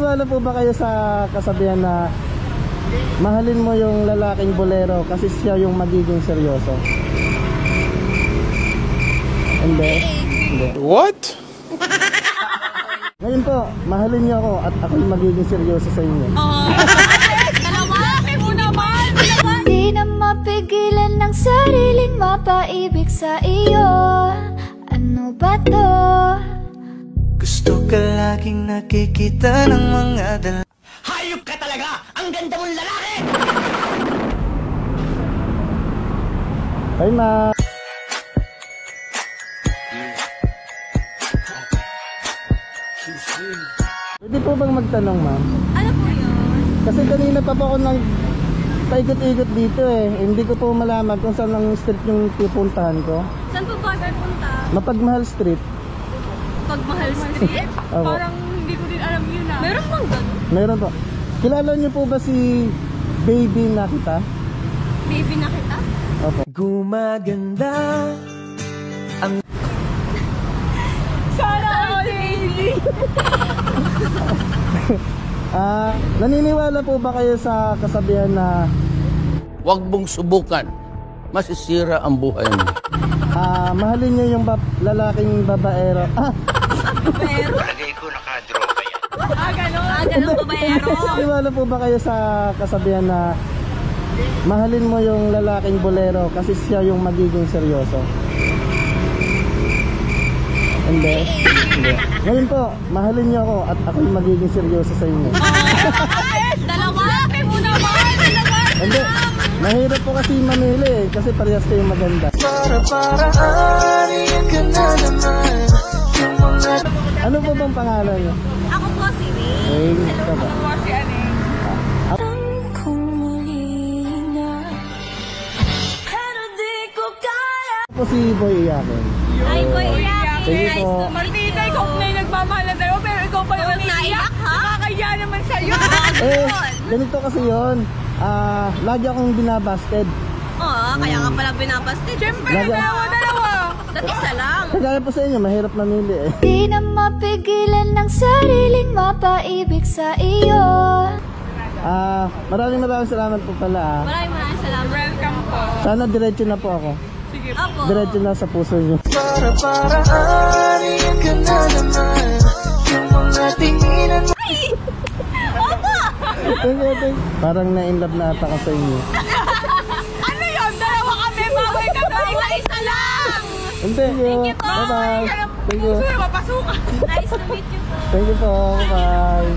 Naniniwala po ba kayo sa kasabihan na mahalin mo yung lalaking bolero kasi siya yung magiging seryoso? Hindi? Hindi. What? Ngayon po, mahalin niyo ako at ako'y magiging seryoso sa inyo. Dalawa! Mo naman! Di na mapigilan ng sariling mapaibig sa iyo. Ano ba to? Gusto ka laging nakikita ng mga dala. Hayop ka talaga! Ang ganda mong lalaki! Hi, ma. Pwede po bang magtanong, ma'am? Ano po yun? Kasi kanina pa po ako nang paikot-ikot dito eh. Hindi ko po malaman kung saan ang street yung pupuntahan ko. Saan po ba punta? Mapagmahal Street. Pagmahal Street? Opo. Parang hindi ko din alam yun ah. Meron bang ganun? Meron po. Kilala niyo po ba si Baby na kita? Baby na kita? Opo. Gumaganda. Sana all baby! Naniniwala po ba kayo sa kasabihan na Huwag mong subukan. Masisira ang buhay mo. mahalin niyo yung lalaking babaero? Palagay ko nakadroga yan. Ganun babayero! Naniniwala po ba kayo sa kasabihan na mahalin mo yung lalaking bolero kasi siya yung magiging seryoso? Hindi? Hindi. Ngayon po, mahalin niyo ako at ako'y magiging seryoso sa inyo. Dalawa! Mo naman! Hindi. Mahirap po kasi mamili eh, kasi parehas kayong maganda. Para-paraan, iyan ka na naman. Yung mga... Ano po bang pangalan niyo? Ako po si Ray. Ray, ito ba? Ako po si Boy Iyakin. Ay, boy, iyakin. Sige po. Martita, ikaw na yung nagmamahal na tayo, pero ikaw pa yung naiyak, ha? Nakakaya naman sa'yo. Ganito kasi yun. Lagi akong binabasted. Oo, kaya ka pala binabasted. Siyempre, Lagi- dalawa. Dati isa lang. Kagaya po sa inyo, mahirap mamili eh. Di na mapigilan ng sariling mapaibig sa iyo. Maraming salamat po pala. Maraming salamat. Welcome po. Sana diretso na po ako. Opo. Diretso na sa puso niyo. Para-paraan, iyan ka na naman. Yung mga tinginan mo. Opo! Thank you. Parang na-inlove na ata ka sa inyo. Ano yun? Dalawa kami, bawal ka ba? Isa lang! Thank you. Thank you po. Bye-bye. Thank you. Mapasukan. Nice to meet you po. Thank you po. Bye.